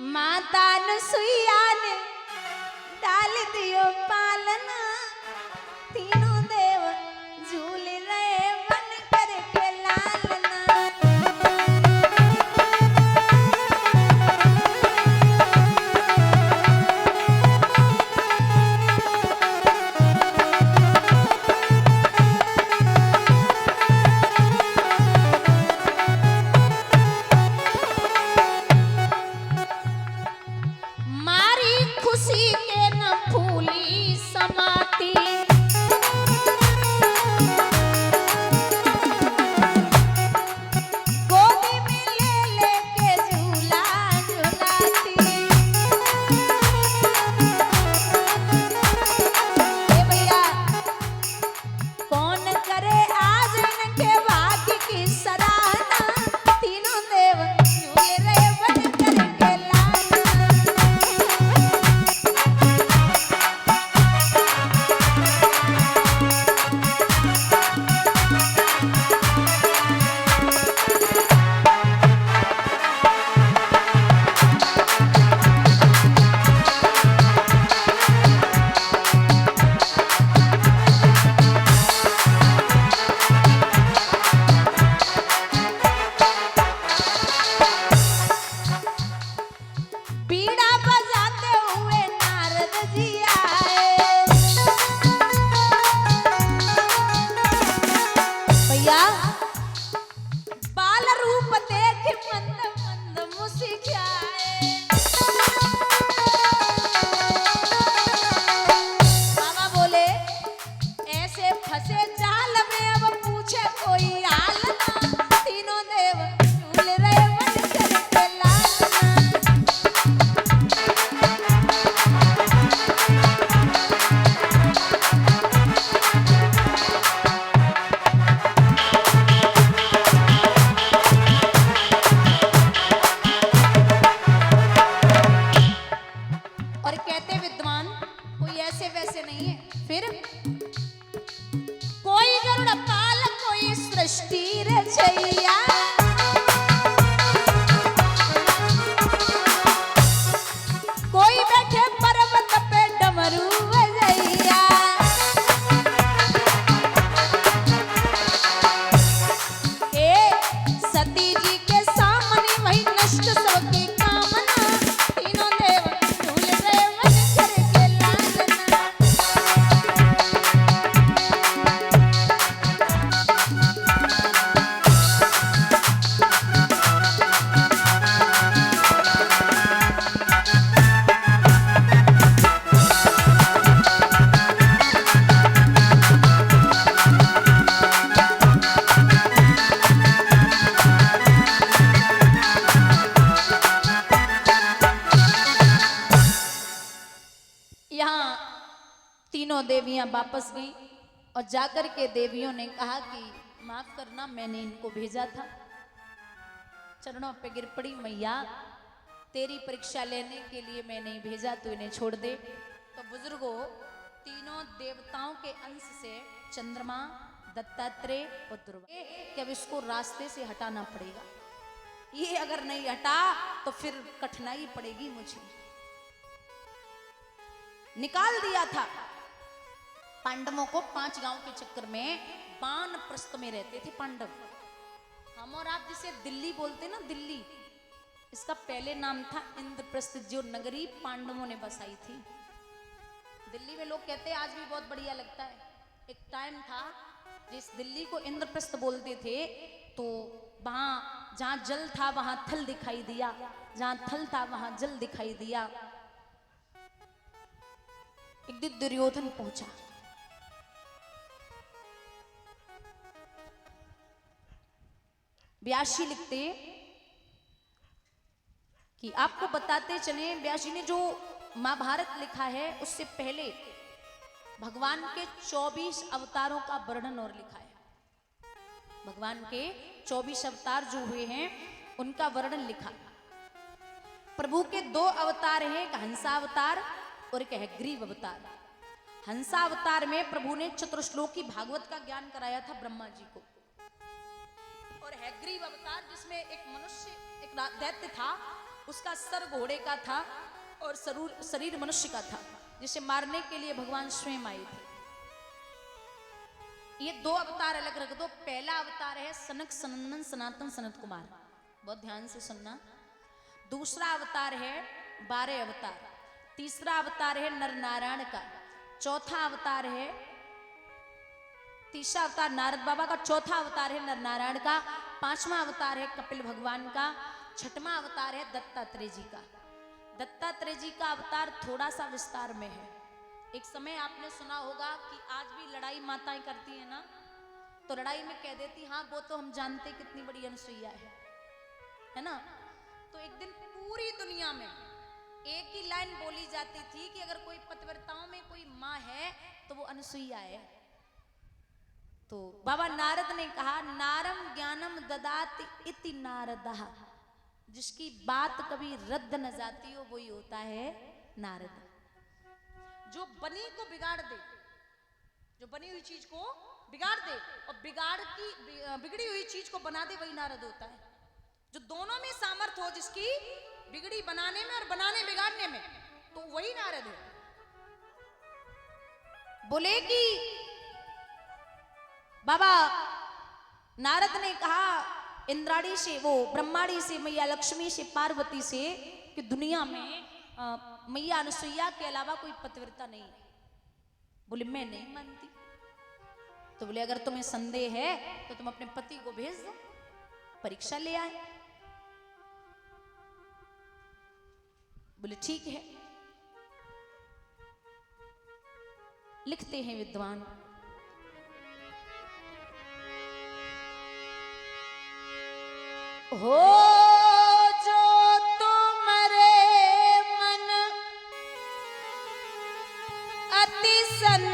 माता अनुसुईया ने डाल दियो पालना, तीनों देव झूल रहे बन करके लालना। मारी खुशी के न फूली समाती, गोदी में ले लेके झूला झुलाती। ए भैया कौन करे आज इनके भाग्य की सराहना, तीनों देव झूल रहे बन करके लालना। बीड़ा बजाते हुए नारद जी आए, भैया बाल रूप देख मंद मंद मुस्कुराए। बाबा बोले ऐसे फंसे जाल में अब पूछे कोई हाल ना, तीनों देव झूल रहे बन करके लालना। और कहते विद्वान कोई ऐसे वैसे नहीं है, फिर कोई गरुड़ पाल कोई सृष्टि रचैया, कोई बैठे पर्वत पे डमरू बजैया। ए सती जी के सामने वही नष्ट सबकी कामना, तीनों देव झूल रहे बन करके लालना। यहाँ तीनों देवियां वापस गईं और जाकर के देवियों ने कहा कि माफ करना, मैंने इनको भेजा था। चरणों पे गिर पड़ी, मैया तेरी परीक्षा लेने के लिए मैं नहीं भेजा, तू इन्हें छोड़ दे। तो बुजुर्गों, तीनों देवताओं के अंश से चंद्रमा, दत्तात्रेय और दुर्गा, कि अब इसको रास्ते से हटाना पड़ेगा। ये अगर नहीं हटा तो फिर कठिनाई पड़ेगी मुझे। निकाल दिया था पांडवों को 5 गांव के चक्कर में, वानप्रस्थ में रहते थे पांडव। हम और आप जिसे दिल्ली बोलते ना, दिल्ली, इसका पहले नाम था इंद्रप्रस्थ, जो नगरी पांडवों ने बसाई थी। दिल्ली में लोग कहते हैं आज भी बहुत बढ़िया लगता है। एक टाइम था जिस दिल्ली को इंद्रप्रस्थ बोलते थे, तो वहां जहां जल था वहां थल दिखाई दिया, जहां थल था वहां जल दिखाई दिया। एक दिन दुर्योधन पहुंचा, व्यासी लिखते कि आपको बताते चले, व्यासी ने जो महाभारत लिखा है उससे पहले भगवान के 24 अवतारों का वर्णन और लिखा है। भगवान के 24 अवतार जो हुए हैं उनका वर्णन लिखा। प्रभु के 2 अवतार हैं, एक हंसावतार और एक है ग्रीव अवतार। हंसावतार में प्रभु ने चतुर्श्लोकी भागवत का ज्ञान कराया था ब्रह्मा जी को, और हैग्रीव अवतार जिसमें एक मनुष्य, एक दैत्य था, उसका सर घोड़े का था और शरीर मनुष्य का था, जिसे मारने के लिए भगवान स्वयं आए थे। ये दो अवतार अलग रख दो। पहला अवतार है सनक सनंदन सनातन सनत कुमार, बहुत ध्यान से सुनना। दूसरा अवतार है 12 अवतार। तीसरा अवतार है नर नारायण का। चौथा अवतार है, तीसरा अवतार नारद बाबा का। चौथा अवतार है नर नारायण का। पांचवा अवतार है कपिल भगवान का। छठवां अवतार है दत्तात्रेय जी का। दत्तात्रेय जी का अवतार थोड़ा सा विस्तार में है। एक समय आपने सुना होगा कि आज भी लड़ाई माताएं करती है ना, तो लड़ाई में कह देती हाँ वो तो हम जानते कितनी बड़ी अनुसुईया है ना। तो एक दिन पूरी दुनिया में एक ही लाइन बोली जाती थी कि अगर कोई पतिव्रताओं में कोई माँ है तो वो अनुसुईया है। तो बाबा नारद ने कहा नारम ज्ञानम ददाति इति नारदः, जिसकी बात कभी रद्द न जाती हो वही होता है नारद। जो बनी को बिगाड़ दे, जो बनी हुई चीज को बिगाड़ दे और बिगड़ी हुई चीज को बना दे, वही नारद होता है। जो दोनों में सामर्थ्य हो, जिसकी बिगड़ी बनाने में और बनाने बिगाड़ने में, तो वही नारद है। बोले कि बाबा नारद ने कहा इंद्राणी से, वो ब्रह्माणी से, मैया लक्ष्मी से, पार्वती से कि दुनिया में मैया अनुसुईया के अलावा कोई पतिव्रता नहीं है। बोले मैं नहीं मानती। तो बोले अगर तुम्हें संदेह है तो तुम अपने पति को भेज दो, परीक्षा ले आए। बोले ठीक है। लिखते हैं विद्वान, हो जो तुम्हारे मन अति सन